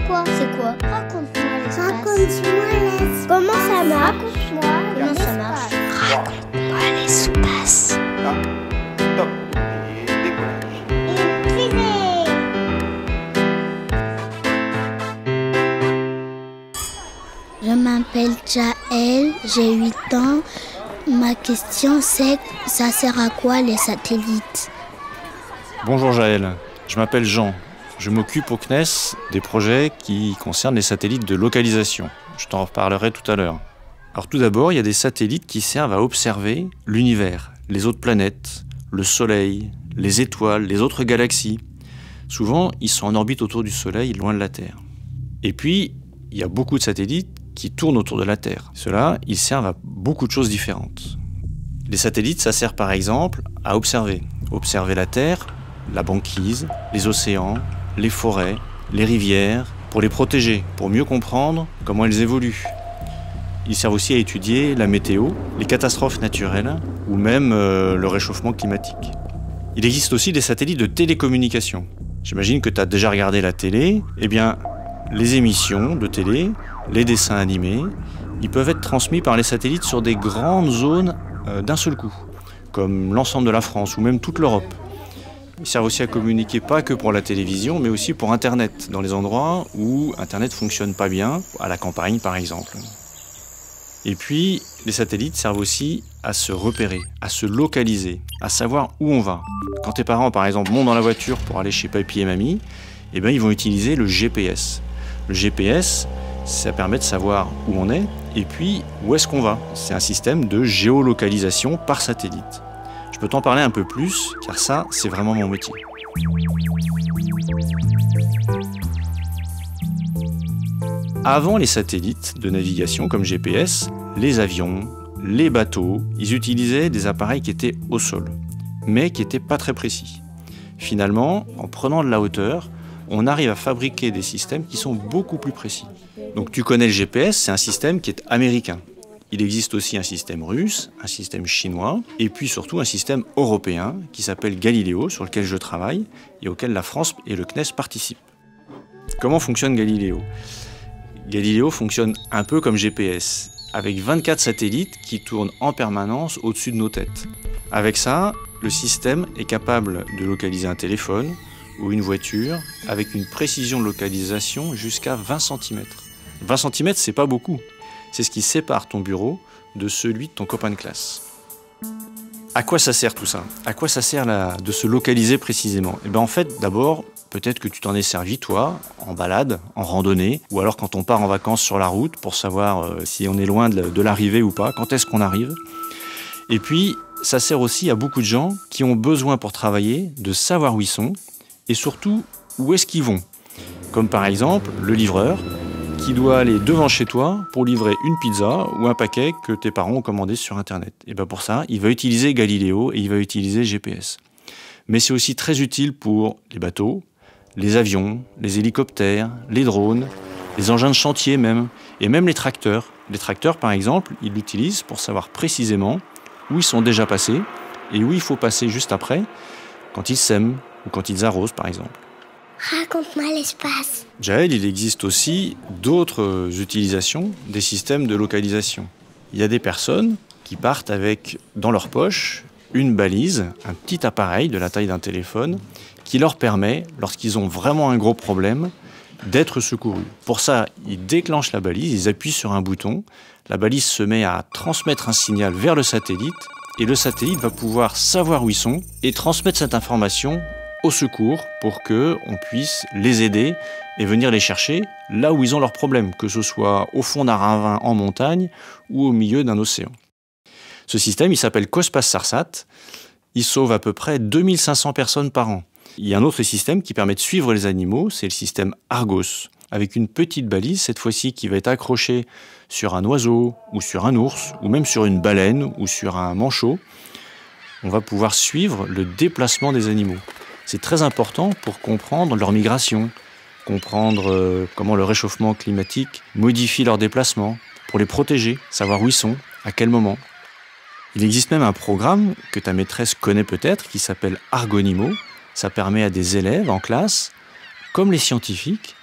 quoi? C'est quoi? Raconte-moi l'espace. Raconte-moi l'espace. Comment ça marche? Raconte-moi Comment ça marche? Raconte-moi l'espace. Top. Et décollage. Une fusée. Je m'appelle Jaël, j'ai 8 ans. Ma question c'est, ça sert à quoi les satellites? Bonjour Jaël, je m'appelle Jean. Je m'occupe au CNES des projets qui concernent les satellites de localisation. Je t'en reparlerai tout à l'heure. Alors tout d'abord, il y a des satellites qui servent à observer l'univers, les autres planètes, le Soleil, les étoiles, les autres galaxies. Souvent, ils sont en orbite autour du Soleil, loin de la Terre. Et puis, il y a beaucoup de satellites qui tournent autour de la Terre. Ceux-là, ils servent à beaucoup de choses différentes. Les satellites, ça sert par exemple à observer. Observer la Terre, la banquise, les océans, les forêts, les rivières, pour les protéger, pour mieux comprendre comment elles évoluent. Ils servent aussi à étudier la météo, les catastrophes naturelles ou même le réchauffement climatique. Il existe aussi des satellites de télécommunication. J'imagine que tu as déjà regardé la télé. Eh bien, les émissions de télé, les dessins animés, ils peuvent être transmis par les satellites sur des grandes zones d'un seul coup, comme l'ensemble de la France ou même toute l'Europe. Ils servent aussi à communiquer pas que pour la télévision, mais aussi pour Internet, dans les endroits où Internet ne fonctionne pas bien, à la campagne par exemple. Et puis, les satellites servent aussi à se repérer, à se localiser, à savoir où on va. Quand tes parents, par exemple, montent dans la voiture pour aller chez papy et mamie, eh bien, ils vont utiliser le GPS. Le GPS, ça permet de savoir où on est et puis où est-ce qu'on va. C'est un système de géolocalisation par satellite. Je peux t'en parler un peu plus, car ça, c'est vraiment mon métier. Avant les satellites de navigation comme GPS, les avions, les bateaux, ils utilisaient des appareils qui étaient au sol, mais qui n'étaient pas très précis. Finalement, en prenant de la hauteur, on arrive à fabriquer des systèmes qui sont beaucoup plus précis. Donc tu connais le GPS, c'est un système qui est américain. Il existe aussi un système russe, un système chinois, et puis surtout un système européen qui s'appelle Galileo, sur lequel je travaille, et auquel la France et le CNES participent. Comment fonctionne Galileo ? Galileo fonctionne un peu comme GPS, avec 24 satellites qui tournent en permanence au-dessus de nos têtes. Avec ça, le système est capable de localiser un téléphone ou une voiture avec une précision de localisation jusqu'à 20 cm. 20 cm, c'est pas beaucoup. C'est ce qui sépare ton bureau de celui de ton copain de classe. À quoi ça sert tout ça? À quoi ça sert de se localiser précisément? Eh bien en fait, d'abord, peut-être que tu t'en es servi toi, en balade, en randonnée, ou alors quand on part en vacances sur la route pour savoir si on est loin de l'arrivée ou pas, quand est-ce qu'on arrive. Et puis, ça sert aussi à beaucoup de gens qui ont besoin pour travailler de savoir où ils sont et surtout où est-ce qu'ils vont. Comme par exemple le livreur qui doit aller devant chez toi pour livrer une pizza ou un paquet que tes parents ont commandé sur Internet. Et bien pour ça, il va utiliser Galileo et il va utiliser GPS. Mais c'est aussi très utile pour les bateaux, les avions, les hélicoptères, les drones, les engins de chantier même, et même les tracteurs. Les tracteurs, par exemple, ils l'utilisent pour savoir précisément où ils sont déjà passés et où il faut passer juste après, quand ils sèment ou quand ils arrosent, par exemple. Raconte-moi l'espace. Jaël, il existe aussi d'autres utilisations des systèmes de localisation. Il y a des personnes qui partent avec, dans leur poche, une balise, un petit appareil de la taille d'un téléphone, qui leur permet, lorsqu'ils ont vraiment un gros problème, d'être secourus. Pour ça, ils déclenchent la balise, ils appuient sur un bouton, la balise se met à transmettre un signal vers le satellite, et le satellite va pouvoir savoir où ils sont et transmettre cette information au secours pour qu'on puisse les aider et venir les chercher là où ils ont leurs problèmes, que ce soit au fond d'un ravin en montagne ou au milieu d'un océan. Ce système, il s'appelle Cospas-Sarsat. Il sauve à peu près 2500 personnes par an. Il y a un autre système qui permet de suivre les animaux, c'est le système Argos, avec une petite balise, cette fois-ci qui va être accrochée sur un oiseau ou sur un ours, ou même sur une baleine ou sur un manchot. On va pouvoir suivre le déplacement des animaux. C'est très important pour comprendre leur migration, comprendre comment le réchauffement climatique modifie leur déplacement, pour les protéger, savoir où ils sont, à quel moment. Il existe même un programme que ta maîtresse connaît peut-être, qui s'appelle Argonimo. Ça permet à des élèves en classe, comme les scientifiques,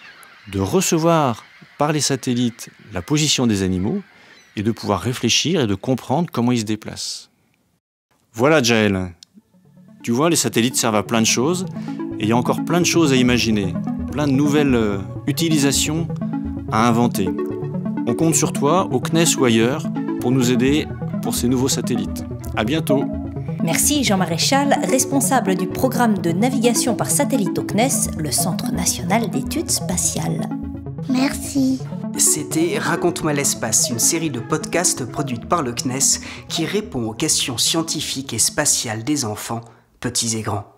de recevoir par les satellites la position des animaux et de pouvoir réfléchir et de comprendre comment ils se déplacent. Voilà Jaël, tu vois, les satellites servent à plein de choses et il y a encore plein de choses à imaginer, plein de nouvelles utilisations à inventer. On compte sur toi, au CNES ou ailleurs, pour nous aider pour ces nouveaux satellites. À bientôt. Merci Jean Maréchal, responsable du programme de navigation par satellite au CNES, le Centre national d'études spatiales. Merci. C'était Raconte-moi l'espace, une série de podcasts produite par le CNES qui répond aux questions scientifiques et spatiales des enfants, petits et grands.